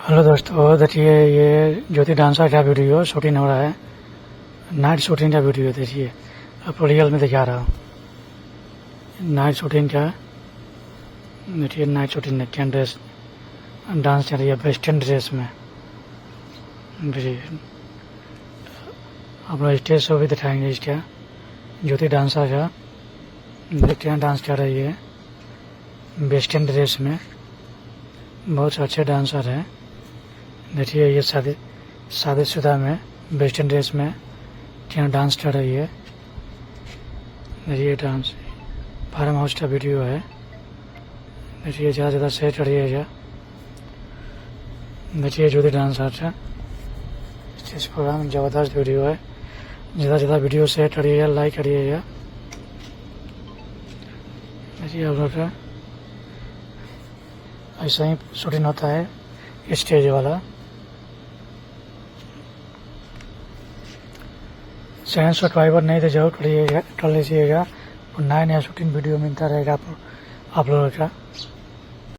Hello दोस्तों, देखिए ये ज्योति डांसर का वीडियो शूटिंग हो रहा है। नाइट शूटिंग का वीडियो देखिए, आपको रियल में दिखा रहा हूँ। नाइट शूटिंग का देखिए, night shooting Indian dress dance चल रही है वेस्टर्न ड्रेस में। देखिए आप लोग स्टेज शो भी दिखाएंगे इसका। ज्योति डांसर का देखते हैं, डांस कर रही है वेस्टर्न ड्रेस में। बहुत अच्छे डांसर हैं। देखिए ये शादीशुदा में वेस्टर्न ड्रेस में यहाँ डांस कर रही है। देखिए डांस फार्म हाउस का वीडियो है। देखिए ज़्यादा ज़्यादा शेयर करिएगा। देखिए ज्योति डांसर का स्टेज प्रोग्राम ज़बरदस्त वीडियो है। ज़्यादा से ज़्यादा वीडियो शेयर करिएगा, लाइक करिएगा। देखिए आप लोग का ऐसा ही शूटिंग होता है स्टेज वाला। चैनल सब्सक्राइबर नहीं तो जरूर कर लीजिएगा और नया नया शूटिंग वीडियो मिलता रहेगा आप लोगों का।